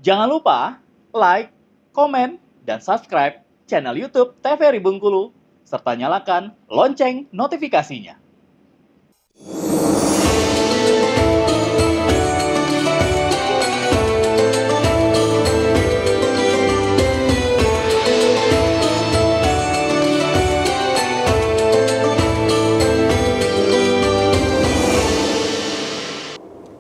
Jangan lupa like, komen, dan subscribe channel YouTube TVRI Bengkulu, serta nyalakan lonceng notifikasinya.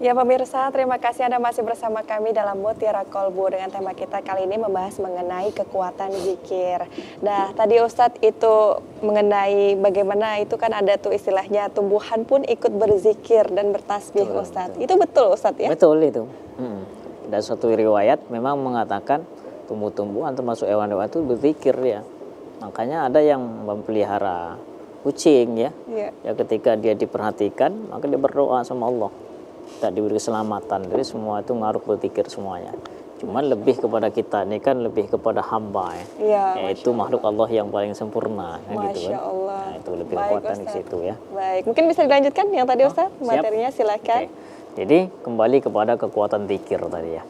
Ya pemirsa, terima kasih Anda masih bersama kami dalam Mutiara Kolbu dengan tema kita kali ini membahas mengenai kekuatan zikir. Nah, tadi Ustadz itu mengenai bagaimana itu kan ada tuh istilahnya tumbuhan pun ikut berzikir dan bertasbih Ustadz. Itu betul Ustadz ya? Betul itu. Dan suatu riwayat memang mengatakan tumbuh-tumbuhan termasuk hewan-hewan itu berzikir ya. Makanya ada yang memelihara kucing ya. Ya ketika dia diperhatikan maka dia berdoa sama Allah. Tak diberi keselamatan, jadi semua itu ngaruh berzikir semuanya. Cuman lebih kepada kita, ini kan lebih kepada hamba ya, yaitu makhluk Allah yang paling sempurna. Gitu kan. Allah. Nah, itu lebih kekuatan di situ ya. Baik, mungkin bisa dilanjutkan yang tadi Ustaz, materinya silakan. Jadi kembali kepada kekuatan zikir tadi ya.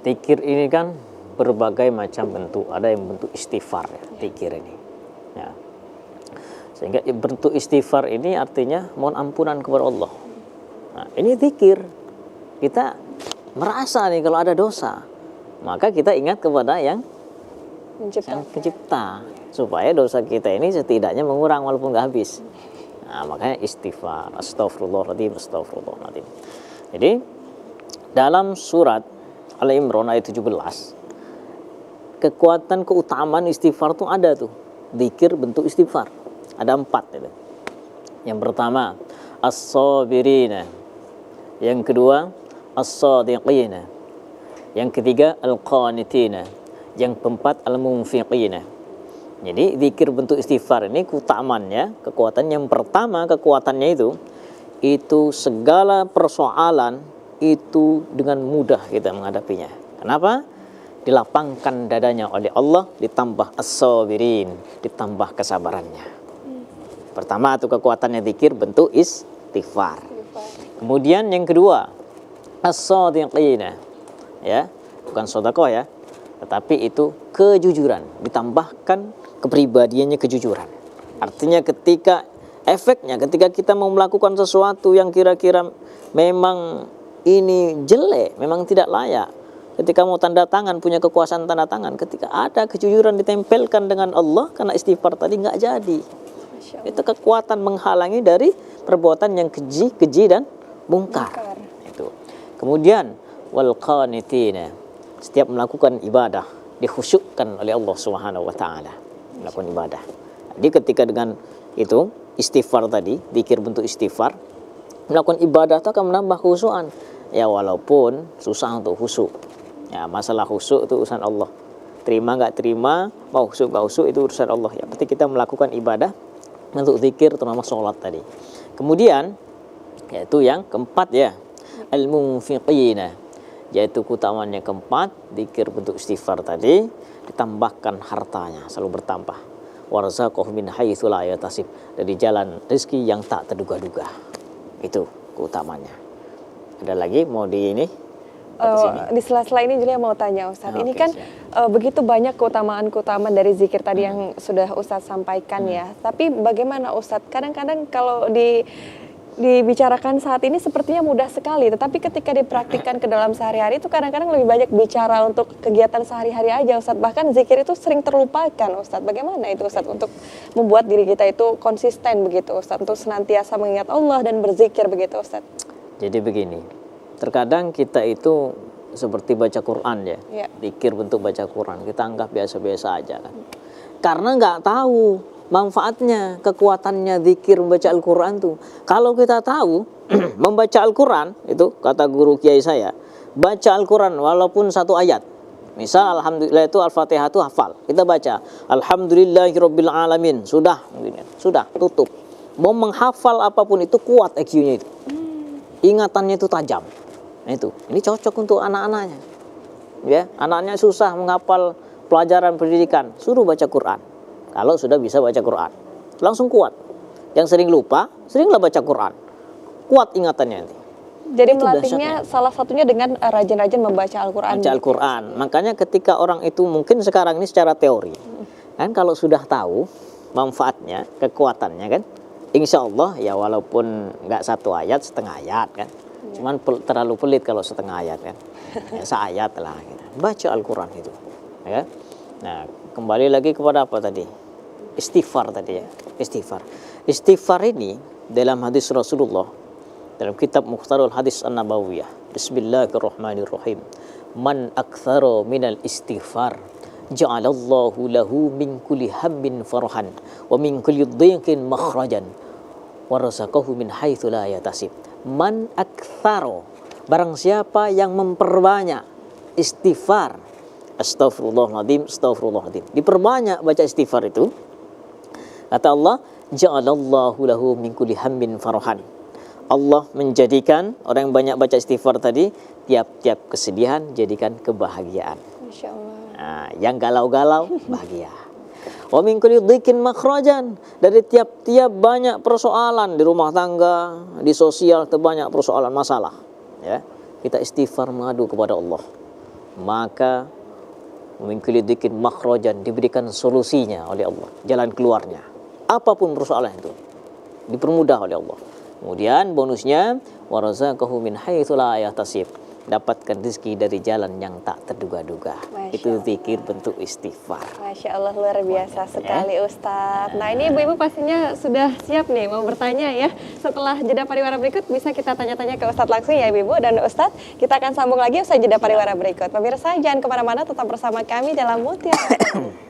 Zikir ini kan berbagai macam bentuk, ada yang bentuk istighfar ya, zikir ini. Ya. Sehingga bentuk istighfar ini artinya mohon ampunan kepada Allah. Nah, ini zikir. Kita merasa nih kalau ada dosa, maka kita ingat kepada yang pencipta supaya dosa kita ini setidaknya mengurang walaupun nggak habis. Nah, makanya istighfar, astagfirullahaladzim, astagfirullahaladzim. Jadi dalam surat Al-Imran ayat 17, kekuatan keutamaan istighfar tuh ada tuh. Zikir bentuk istighfar ada 4 itu. Yang pertama as-sabirina, yang kedua as-sadiqina, yang ketiga al-qanitina, yang keempat al-munfiqina. Jadi zikir bentuk istighfar ini keutamaannya, kekuatan yang pertama, kekuatannya itu segala persoalan itu dengan mudah kita menghadapinya. Kenapa? Dilapangkan dadanya oleh Allah, ditambah as-sabirin, ditambah kesabarannya. Pertama itu kekuatannya zikir bentuk istighfar. Kemudian yang kedua as-sadiqina, ya, bukan sedekah ya, tetapi itu kejujuran, ditambahkan kepribadiannya kejujuran. Artinya ketika efeknya ketika kita mau melakukan sesuatu yang kira-kira memang ini jelek, memang tidak layak, ketika mau tanda tangan, punya kekuasaan tanda tangan, ketika ada kejujuran ditempelkan dengan Allah karena istighfar tadi nggak jadi. Itu kekuatan menghalangi dari perbuatan yang keji dan mungkar. Itu. Kemudian wal qanitina, setiap melakukan ibadah dikhusyukkan oleh Allah Subhanahu wa taala, melakukan ibadah. Jadi ketika dengan itu istighfar tadi, zikir bentuk istighfar, melakukan ibadah itu akan menambah khusyukan. Ya walaupun susah untuk khusyuk. Ya masalah khusyuk itu urusan Allah. Terima enggak terima, mau khusyuk enggak khusyuk itu urusan Allah. Ya berarti kita melakukan ibadah untuk zikir terutama sholat tadi. Kemudian yaitu yang keempat ya, al-munfiqina, yaitu keutamaan yang keempat, zikir bentuk istighfar tadi, ditambahkan hartanya, selalu bertambah. Warzaqahu min haitsu la yahtasib, dari jalan rezeki yang tak terduga-duga. Itu keutamaannya. Ada lagi mau di ini? Di sela-sela ini Julia mau tanya Ustadz, ini kan begitu banyak keutamaan-keutamaan dari zikir tadi yang sudah Ustadz sampaikan ya. Tapi bagaimana Ustadz, kadang-kadang kalau dibicarakan saat ini sepertinya mudah sekali, tetapi ketika dipraktikkan ke dalam sehari-hari itu kadang-kadang lebih banyak bicara untuk kegiatan sehari-hari aja Ustadz. Bahkan zikir itu sering terlupakan Ustadz. Bagaimana itu Ustadz untuk membuat diri kita itu konsisten begitu Ustadz, untuk senantiasa mengingat Allah dan berzikir begitu Ustadz? Jadi begini, terkadang kita itu seperti baca Quran ya, zikir bentuk baca Quran, kita anggap biasa-biasa aja kan. Karena nggak tahu manfaatnya, kekuatannya zikir membaca Al-Quran tuh. Kalau kita tahu membaca Al-Quran itu, kata guru kiai saya, baca Al-Quran walaupun satu ayat. Misal alhamdulillah itu Al-Fatihah itu hafal, kita baca alhamdulillahirabbil alamin, sudah tutup. Mau menghafal apapun itu kuat IQ-nya itu. Ingatannya itu tajam. Nah itu, ini cocok untuk anak-anaknya. Ya, anaknya susah menghafal pelajaran pendidikan, suruh baca Quran. Kalau sudah bisa baca Quran, langsung kuat. Yang sering lupa, seringlah baca Quran. Kuat ingatannya nanti. Jadi Itu melatihnya salah satunya dengan rajin-rajin membaca Al-Quran. Baca Al-Quran. Makanya ketika orang itu mungkin sekarang ini secara teori, kan kalau sudah tahu manfaatnya, kekuatannya kan, insya Allah ya walaupun nggak satu ayat, setengah ayat kan. Cuman terlalu pelit kalau setengah ayat kan. Ya, seayat lah. Gitu. Baca Al-Quran itu. Ya. Nah, kembali lagi kepada apa tadi? Istighfar tadi ya. Istighfar. Istighfar ini dalam hadis Rasulullah, dalam kitab Mukhtarul Hadis An-Nabawiyah, Bismillahirrahmanirrahim, man aktsara minal istighfar ja'alallahu lahu min kulli hammin farhan wa min kulli dhiqin makhrajan wa razaqahu min haitsu la yatasib. Man aktsara, barang siapa yang memperbanyak istighfar, astagfirullahaladzim, astagfirullahaladzim, diperbanyak baca istighfar itu, kata Allah, ja'alallahu lahu min kulli hammin farhan. Allah menjadikan orang yang banyak baca istighfar tadi, tiap-tiap kesedihan jadikan kebahagiaan. Masya Allah. Nah, yang galau-galau bahagia. Wa min kulli dhiqin makhrajan, dari tiap-tiap banyak persoalan di rumah tangga, di sosial, banyak persoalan masalah. Ya, kita istighfar mengadu kepada Allah. Maka min kulli dhiqin makhrajan, diberikan solusinya oleh Allah, jalan keluarnya. Apapun persoalan itu dipermudah oleh Allah. Kemudian bonusnya warazaqahu min haitsu la yahtasib, dapatkan rezeki dari jalan yang tak terduga-duga. Itu zikir bentuk istighfar. Masya Allah, luar biasa sekali Ustadz. Nah ini ibu-ibu pastinya sudah siap nih mau bertanya ya. Setelah jeda pariwara berikut bisa kita tanya-tanya ke Ustadz langsung ya ibu-ibu. Dan Ustadz kita akan sambung lagi usai jeda pariwara berikut. Pemirsa jangan kemana-mana, tetap bersama kami dalam Mutiara.